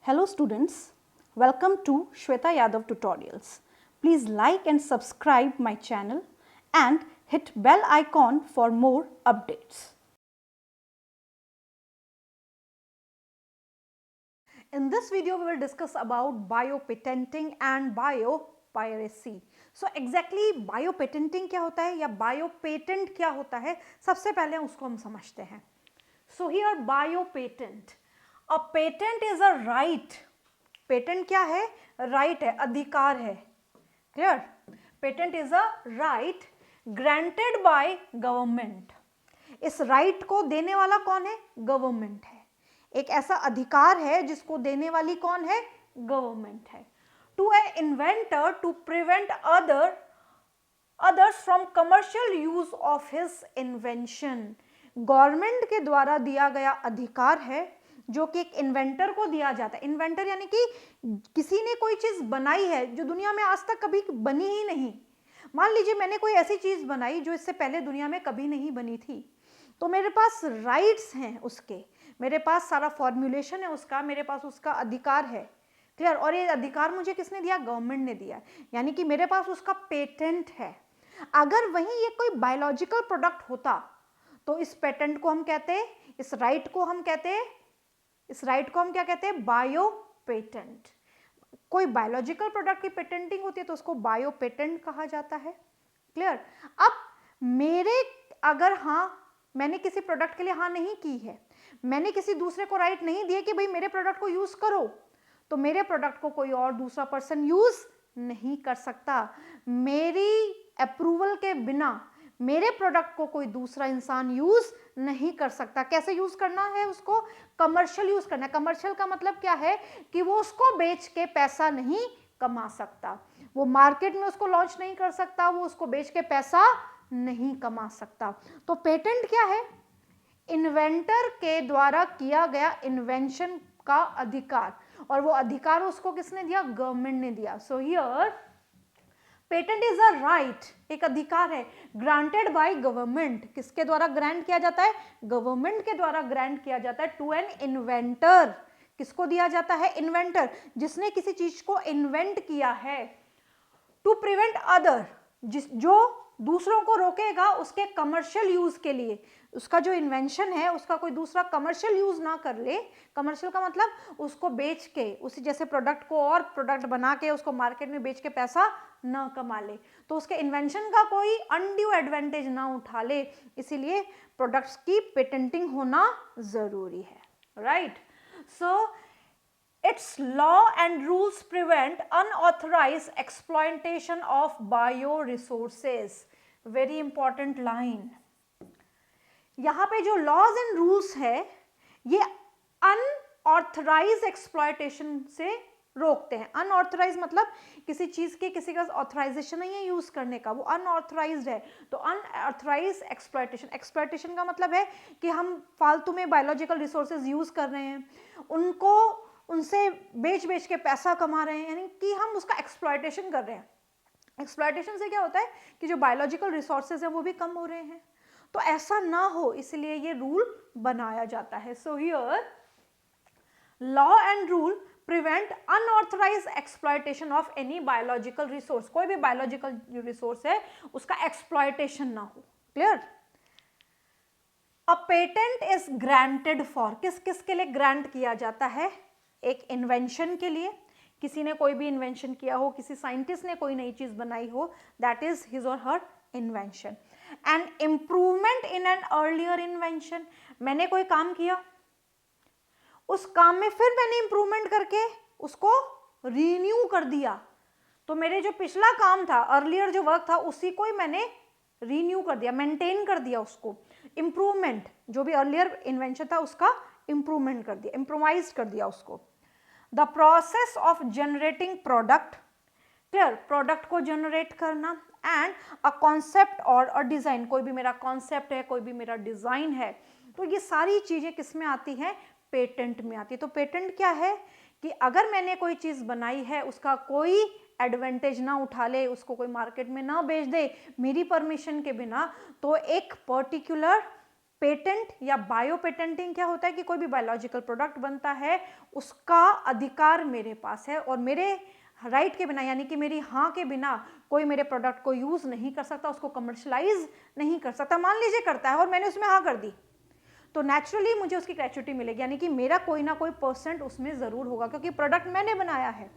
Hello students, welcome to Shweta Yadav Tutorials. Please like and subscribe my channel and hit bell icon for more updates. In this video we will discuss about biopatenting and biopiracy. So exactly biopatenting क्या होता है या biopatent क्या होता है, सबसे पहले उसको हम समझते हैं. So here biopatent. A patent is a right. Patent क्या है? राइट है, अधिकार है. Clear? Patent is a right granted by government. इस राइट को देने वाला कौन है? गवर्नमेंट है. एक ऐसा अधिकार है जिसको देने वाली कौन है? गवर्नमेंट है. To a inventor to prevent others from commercial use of his invention. Government के द्वारा दिया गया अधिकार है जो कि एक इन्वेंटर को दिया जाता है. इन्वेंटर यानी कि किसी ने कोई चीज बनाई है जो दुनिया में आज तक कभी बनी ही नहीं. मान लीजिए मैंने कोई ऐसी चीज बनाई जो इससे पहले दुनिया में कभी नहीं बनी थी, तो मेरे पास राइट्स हैं उसके, मेरे पास सारा फॉर्मुलेशन है उसका, मेरे पास उसका अधिकार है. क्लियर? और ये अधिकार मुझे किसने दिया? गवर्नमेंट ने दिया. यानी कि मेरे पास उसका पेटेंट है. अगर वहीं ये कोई बायोलॉजिकल प्रोडक्ट होता तो इस पेटेंट को हम कहते हैं, इस राइट को हम कहते हैं, इस राइट को हम क्या कहते हैं? Bio patent. कोई बायोलॉजिकल प्रोडक्ट की पेटेंटिंग होती है तो उसको बायो पेटेंट कहा जाता है. क्लियर? अब अगर मैंने किसी प्रोडक्ट के लिए नहीं की है, मैंने किसी दूसरे को राइट नहीं दिया कि भाई मेरे प्रोडक्ट को यूज करो, तो मेरे प्रोडक्ट को कोई और दूसरा पर्सन यूज नहीं कर सकता. मेरी अप्रूवल के बिना मेरे प्रोडक्ट को कोई दूसरा इंसान यूज नहीं कर सकता. कैसे यूज करना है? उसको कमर्शियल यूज करना है. कमर्शियल का मतलब क्या है? कि वो उसको बेच के पैसा नहीं कमा सकता, वो मार्केट में उसको लॉन्च नहीं कर सकता, वो उसको बेच के पैसा नहीं कमा सकता. तो पेटेंट क्या है? इन्वेंटर के द्वारा किया गया इन्वेंशन का अधिकार, और वो अधिकार उसको किसने दिया? गवर्नमेंट ने दिया. So here patent is a right, एक अधिकार है, ग्रांटेड बाय गवर्नमेंट. किसके द्वारा ग्रांट किया जाता है? गवर्नमेंट के द्वारा ग्रांट किया जाता है टू एन इन्वेंटर. किसको दिया जाता है? इन्वेंटर, जिसने किसी चीज को इन्वेंट किया है. टू प्रिवेंट अदर, जो दूसरों को रोकेगा उसके कमर्शियल यूज के लिए. उसका जो इन्वेंशन है उसका कोई दूसरा कमर्शियल यूज ना कर ले. कमर्शियल का मतलब उसको बेच के, उसी जैसे प्रोडक्ट को और प्रोडक्ट बना के उसको मार्केट में बेच के पैसा ना कमा ले, तो उसके इन्वेंशन का कोई अनड्यू एडवांटेज ना उठा ले. इसीलिए प्रोडक्ट्स की पेटेंटिंग होना जरूरी है. Right? So its law and rules prevent unauthorized exploitation of bioresources. Very important line. यहाँ पे जो laws and rules है ये unauthorized exploitation से रोकते हैं. अनऑथराइज मतलब किसी चीज के किसी का ऑथराइजेशन नहीं है यूज करने का, वो अनऑथराइज्ड है. तो अनऑथराइज्ड एक्सप्लॉयटेशन. एक्सप्लॉयटेशन का मतलब है कि हम फालतू में बायोलॉजिकल रिसोर्सेज यूज कर रहे हैं, उनको उनसे बेच बेच के पैसा कमा रहे हैं, यानी कि हम उसका एक्सप्लॉयटेशन कर रहे हैं. एक्सप्लॉयटेशन से क्या होता है कि जो बायोलॉजिकल रिसोर्सेज हैं वो भी कम हो रहे हैं. तो ऐसा ना हो इसलिए ये रूल बनाया जाता है. So here law and rule prevent unauthorized exploitation of any biological resource. कोई भी बायोलॉजिकल रिसोर्स है उसका एक्सप्लॉयटेशन ना हो. Clear? A patent is granted for, किस किस के लिए ग्रांट किया जाता है? एक इन्वेंशन के लिए, किसी ने कोई भी इन्वेंशन किया हो, किसी साइंटिस्ट ने कोई नई चीज बनाई हो, that is his or her invention. And improvement in an earlier invention. मैंने कोई काम किया, उस काम में फिर मैंने इंप्रूवमेंट करके उसको रीन्यू कर दिया, तो मेरे जो पिछला काम था, अर्लियर जो वर्क था, उसी को ही मैंने रीन्यू कर दिया, मेंटेन कर दिया उसको. इंप्रूवमेंट, जो भी अर्लियर इन्वेंशन था उसका इंप्रूवमेंट कर दिया, इम्प्रोवाइज कर दिया उसको. The process of generating product. Clear? Product को जनरेट करना. एंड अ कॉन्सेप्ट और अ डिजाइन. कोई भी मेरा कॉन्सेप्ट है, कोई भी मेरा डिजाइन है, तो ये सारी चीजें किस में आती हैं? पेटेंट में आती है. तो पेटेंट क्या है कि अगर मैंने कोई चीज बनाई है उसका कोई एडवांटेज ना उठा ले, उसको कोई मार्केट में ना बेच दे मेरी परमिशन के बिना, तो एक पर्टिकुलर पेटेंट या बायो पेटेंटिंग क्या होता है कि कोई भी बायोलॉजिकल प्रोडक्ट बनता है उसका अधिकार मेरे पास है और मेरे राइट के बिना यानी कि मेरी हाँ के बिना कोई मेरे प्रोडक्ट को यूज नहीं कर सकता, उसको कमर्शलाइज नहीं कर सकता। मान लीजिए करता है और मैंने उसमें हाँ कर दी तो नेचुरली मुझे उसकी ग्रेच्युटी मिलेगी, यानी कि मेरा कोई ना कोई % उसमें जरूर होगा क्योंकि प्रोडक्ट मैंने बनाया है।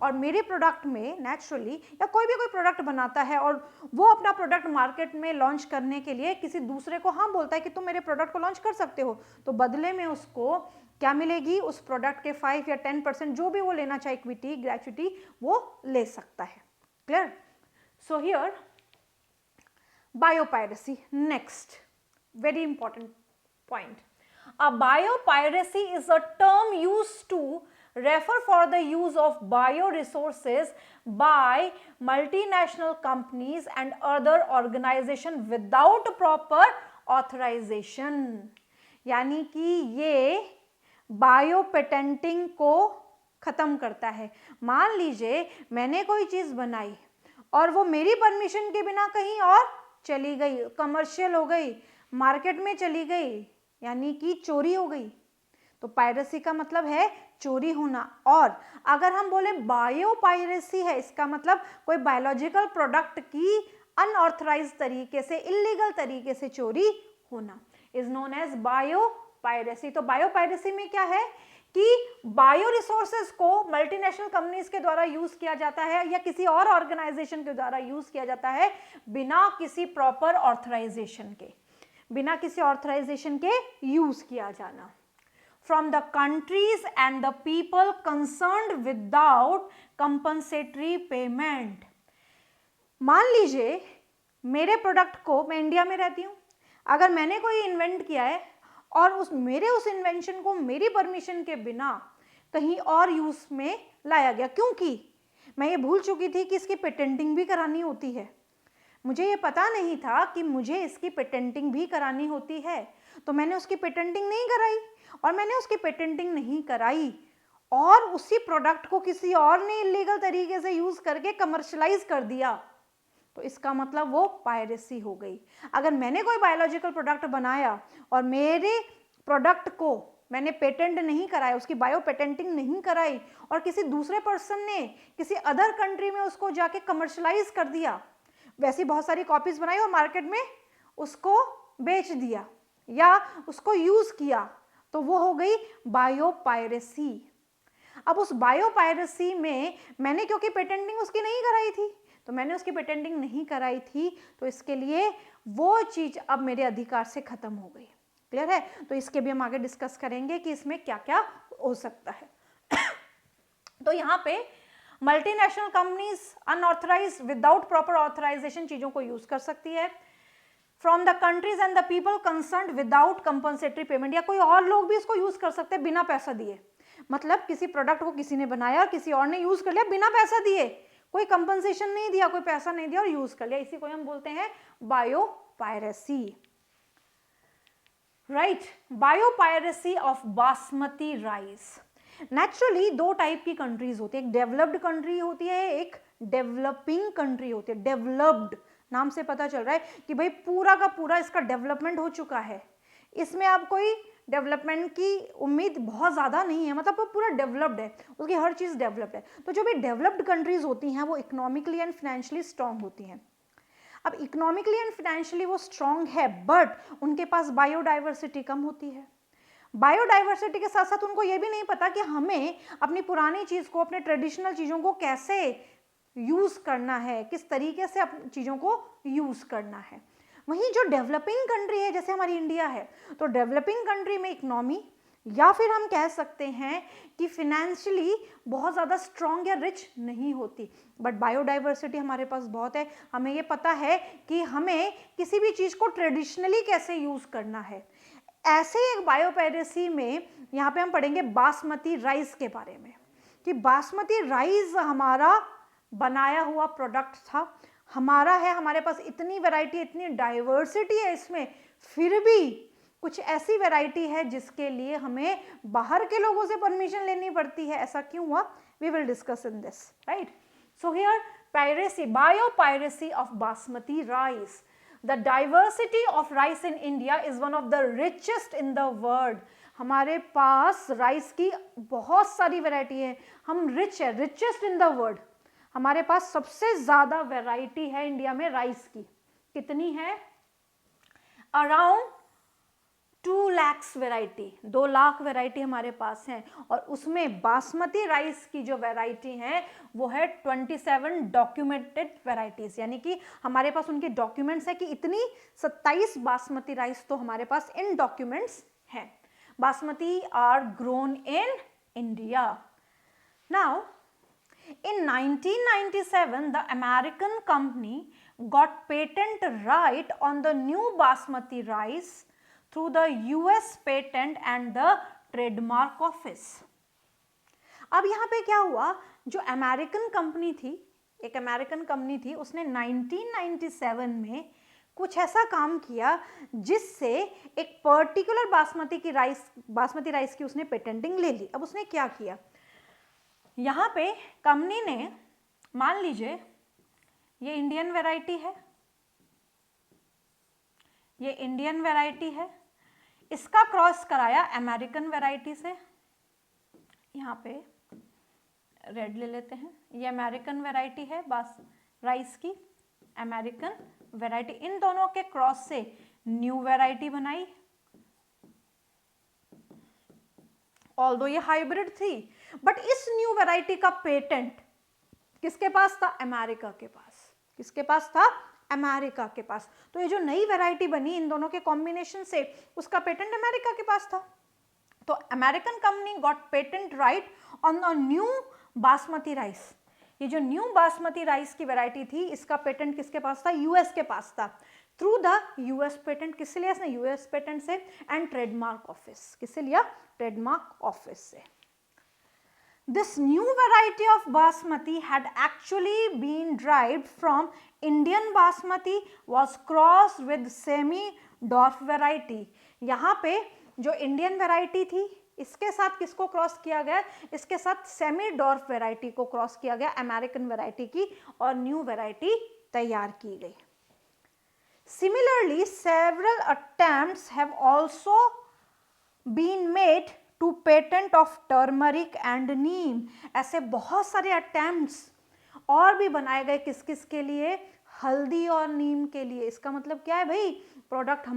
और मेरे प्रोडक्ट में नेचुरली या कोई भी कोई प्रोडक्ट बनाता है और वो अपना प्रोडक्ट मार्केट में लॉन्च करने के लिए किसी दूसरे को हाँ बोलता है कि तुम मेरे प्रोडक्ट को लॉन्च कर सकते हो, तो बदले में उसको क्या मिलेगी, उस प्रोडक्ट के 5 या 10% जो भी वो लेना चाहे इक्विटी ग्रेच्युटी वो ले सकता है। Clear? So here biopiracy, next very important point. A biopiracy is a term used to refer for the use of bioresources by multinational companies and other organizations without proper authorization. यानी कि ये bio patenting को खत्म करता है। मान लीजिए मैंने कोई चीज बनाई और वो मेरी परमिशन के बिना कहीं और चली गई, कमर्शियल हो गई, मार्केट में चली गई, यानी कि चोरी हो गई। तो पायरेसी का मतलब है चोरी होना। और अगर हम बोले बायोपायरेसी है, इसका मतलब कोई बायोलॉजिकल प्रोडक्ट की अनऑथराइज्ड तरीके से, इलीगल तरीके से चोरी होना इज नोन एज बायोपायरेसी। तो बायोपायरेसी में क्या है कि बायो रिसोर्सेज को मल्टीनेशनल कंपनीज के द्वारा यूज किया जाता है या किसी और ऑर्गेनाइजेशन के द्वारा यूज किया जाता है बिना किसी प्रॉपर ऑथराइजेशन के, बिना किसी ऑथराइजेशन के यूज किया जाना। From the countries and the people concerned without compensatory payment. मान लीजिए मेरे प्रोडक्ट को, मैं इंडिया में रहती हूं, अगर मैंने कोई इन्वेंट किया है और उस इन्वेंशन को मेरी परमिशन के बिना कहीं और यूज में लाया गया, क्योंकि मैं ये भूल चुकी थी कि इसकी पेटेंटिंग भी करानी होती है, मुझे ये पता नहीं था कि मुझे इसकी पेटेंटिंग भी करानी होती है, तो मैंने उसकी पेटेंटिंग नहीं कराई। और मैंने उसकी पेटेंटिंग नहीं कराई और उसी प्रोडक्ट को किसी और ने इलीगल तरीके से यूज करके कमर्शलाइज कर दिया, तो इसका मतलब वो पायरेसी हो गई। अगर मैंने कोई बायोलॉजिकल प्रोडक्ट बनाया और मेरे प्रोडक्ट को मैंने पेटेंट नहीं कराया, उसकी बायो पेटेंटिंग नहीं कराई और किसी दूसरे पर्सन ने किसी अदर कंट्री में उसको जाके कमर्शलाइज कर दिया, वैसी बहुत सारी कॉपीज बनाई और मार्केट में उसको बेच दिया या उसको यूज किया, तो वो हो गई बायोपायरेसी। अब उस बायोपायरेसी में मैंने क्योंकि पेटेंटिंग उसकी नहीं कराई थी, तो मैंने उसकी पेटेंटिंग नहीं कराई थी, तो इसके लिए वो चीज अब मेरे अधिकार से खत्म हो गई। क्लियर है? तो इसके भी हम आगे डिस्कस करेंगे कि इसमें क्या क्या हो सकता है। तो यहाँ पे multinational companies unauthorized without proper authorization चीजों को यूज कर सकती है। From the countries and the people concerned without compensatory payment, या कोई और लोग भी इसको यूज कर सकते हैं बिना पैसा दिए। मतलब किसी प्रोडक्ट को किसी ने बनाया और किसी और ने यूज कर लिया बिना पैसा दिए, कोई कंपनसेशन नहीं दिया, कोई पैसा नहीं दिया और यूज कर लिया, इसी को हम बोलते हैं biopiracy. Right? Biopiracy of basmati rice. Naturally दो टाइप की कंट्रीज होती है, एक डेवलप्ड कंट्री होती है, एक डेवलपिंग कंट्री होती है। डेवलप्ड नाम से पता चल रहा है कि भाई पूरा का पूरा इसका डेवलपमेंट हो चुका है, इसमें अब कोई डेवलपमेंट की उम्मीद बहुत ज़्यादा नहीं है, मतलब वो पूरा डेवलप्ड है, उसकी हर चीज़ डेवलप्ड है। तो जो भी डेवलप्ड कंट्रीज होती हैं वो इकोनॉमिकली एंड फाइनेंशियली स्ट्रांग होती हैं। अब इकोनॉमिकली एंड फाइनेंशियली वो स्ट्रांग है, बट उनके पास बायोडाइवर्सिटी कम होती है। बायोडाइवर्सिटी के साथ साथ उनको ये भी नहीं पता कि हमें अपनी पुरानी चीज़ को, अपने ट्रेडिशनल चीज़ों को कैसे यूज़ करना है, किस तरीके से अपनी चीज़ों को यूज़ करना है। वहीं जो डेवलपिंग कंट्री है, जैसे हमारी इंडिया है, तो डेवलपिंग कंट्री में इकोनॉमी या फिर हम कह सकते हैं कि फिनेंशियली बहुत ज़्यादा स्ट्रॉन्ग या रिच नहीं होती, बट बायोडाइवर्सिटी हमारे पास बहुत है। हमें ये पता है कि हमें किसी भी चीज़ को ट्रेडिशनली कैसे यूज़ करना है। ऐसे एक बायोपायरेसी में यहाँ पे हम पढ़ेंगे बासमती राइस के बारे में, कि बासमती राइस हमारा बनाया हुआ प्रोडक्ट था, हमारा है, हमारे पास इतनी वैरायटी, इतनी डाइवर्सिटी है इसमें, फिर भी कुछ ऐसी वैरायटी है जिसके लिए हमें बाहर के लोगों से परमिशन लेनी पड़ती है। ऐसा क्यों हुआ? We will discuss in this, right? So here piracy, biopiracy of basmati rice. The diversity of rice in India is one of the richest in the world. हमारे पास राइस की बहुत सारी वैरायटी है, हम रिच है, रिचेस्ट इन द वर्ल्ड। हमारे पास सबसे ज्यादा वैरायटी है इंडिया में राइस की। कितनी है? Around 2 lakh variety, 2 lakh variety हमारे पास है। और उसमें बासमती राइस की जो वैरायटी है वो है 27 डॉक्यूमेंटेड वैरायटीज, यानी कि हमारे पास उनके डॉक्यूमेंट्स है कि इतनी 27 बासमती राइस तो हमारे पास इन डॉक्यूमेंट्स है। Basmati are grown in India. Now in 1997 the American company got patent right on the new basmati rice through the US Patent and the Trademark Office। अब यहाँ पे क्या हुआ, जो अमेरिकन कंपनी थी, एक अमेरिकन कंपनी थी, उसने 1997 में कुछ ऐसा काम किया जिससे एक पर्टिकुलर बासमती राइस की उसने पेटेंटिंग ले ली। अब उसने क्या किया, यहाँ पे कंपनी ने, मान लीजिए ये इंडियन वैरायटी है, ये इंडियन वैरायटी है, इसका क्रॉस कराया अमेरिकन वैरायटी से। यहाँ पे रेड ले लेते हैं, ये अमेरिकन वैरायटी है राइस की, अमेरिकन वैरायटी, इन दोनों के क्रॉस से न्यू वैरायटी बनाई। ऑल्दो ये हाइब्रिड थी, बट इस न्यू वैरायटी का पेटेंट किसके पास था? अमेरिका के पास। किसके पास था? अमेरिका के पास। तो ये जो नई वैरायटी बनी इन दोनों के कॉम्बिनेशन से, उसका पेटेंट अमेरिका के पास था। तो American company got patent right on the new basmati rice. ये जो न्यू बासमती राइस की वैरायटी थी, इसका पेटेंट किसके पास था? यूएस के पास था। थ्रू द यूएस पेटेंट, किससे लिया इसने? यूएस पेटेंट से। एंड ट्रेडमार्क ऑफिस, किससे लिया? ट्रेडमार्क ऑफिस से। This new variety of basmati had actually been derived from Indian basmati, was crossed with semi-dwarf variety। यहाँ पे जो इंडियन वैरायटी थी, इसके साथ किसको क्रॉस किया गया? इसके साथ सेमी डॉर्फ वैरायटी को क्रॉस किया गया, अमेरिकन वैरायटी की, और न्यू वैरायटी तैयार की गई। Similarly, several attempts have also been made to patent of turmeric and neem. ऐसे बहुत सारे अटेम्प्ट्स और भी बनाए गए, किस किस के लिए? हल्दी और नीम के लिए। इसका मतलब क्या है भाई? प्रोडक्ट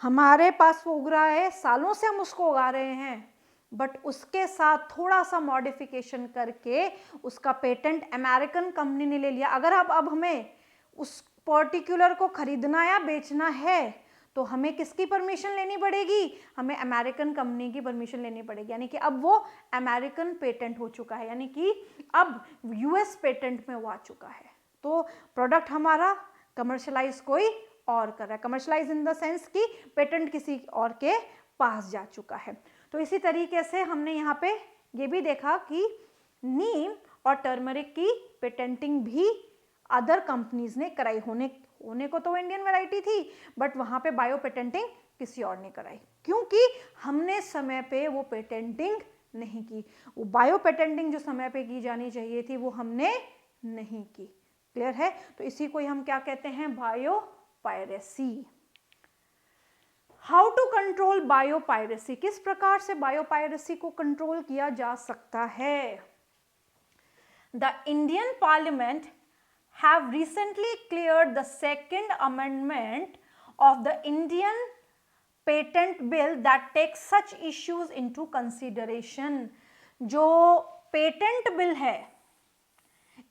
हमारे पास वो उग रहा है, सालों से हम उसको उगा रहे हैं, बट उसके साथ थोड़ा सा मॉडिफिकेशन करके उसका पेटेंट अमेरिकन कंपनी ने ले लिया। अगर अब हमें उस पर्टिकुलर को खरीदना या बेचना है तो हमें किसकी परमिशन लेनी पड़ेगी? हमें अमेरिकन कंपनी की परमिशन लेनी पड़ेगी। यानी कि अब वो अमेरिकन पेटेंट हो चुका है, यानी कि अब यूएस पेटेंट में वो आ चुका है। तो प्रोडक्ट हमारा कमर्शलाइज कोई और कर रहा है, कमर्शलाइज इन द सेंस कि पेटेंट किसी और के पास जा चुका है। तो इसी तरीके से हमने यहाँ पे ये भी देखा कि नीम और टर्मरिक की पेटेंटिंग भी अदर कंपनीज ने कराई। होने को तो इंडियन वैरायटी थी, बट वहां पे बायो पेटेंटिंग किसी और ने कराई, क्योंकि हमने समय पे वो पेटेंटिंग नहीं की। वो बायो पेटेंटिंग जो समय पे की जानी चाहिए थी वो हमने नहीं की। क्लियर है? तो इसी को हम क्या कहते हैं? Biopiracy. How to control biopiracy? किस प्रकार से बायो पायरेसी को कंट्रोल किया जा सकता है? The Indian parliament have recently cleared the second amendment of the Indian patent bill that takes such issues into consideration। जो पेटेंट बिल है,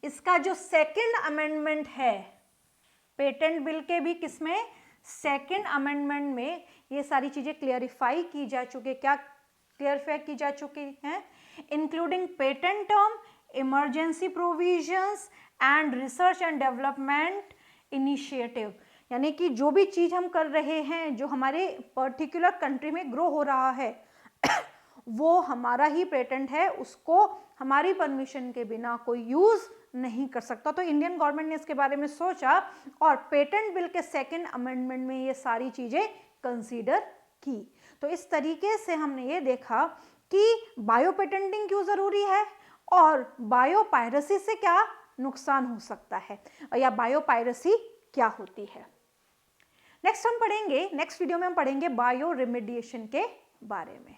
इसका जो सेकंड अमेंडमेंट है, पेटेंट बिल के भी किसमें? सेकंड अमेंडमेंट में ये सारी चीजें क्लियरिफाई की जा चुकी है। क्या क्लियरिफाई की जा चुकी हैं? Including patent term, emergency provisions and research and development initiative. यानी कि जो भी चीज हम कर रहे हैं, जो हमारे पर्टिकुलर कंट्री में ग्रो हो रहा है वो हमारा ही पेटेंट है, उसको हमारी परमिशन के बिना कोई यूज नहीं कर सकता। तो इंडियन गवर्नमेंट ने इसके बारे में सोचा और पेटेंट बिल के सेकंड अमेंडमेंट में ये सारी चीजें कंसीडर की। तो इस तरीके से हमने ये देखा कि बायो पेटेंटिंग क्यों जरूरी है और बायो पायरेसी से क्या नुकसान हो सकता है, या बायो पायरेसी क्या होती है। नेक्स्ट वीडियो में हम पढ़ेंगे बायो रिमेडिएशन के बारे में।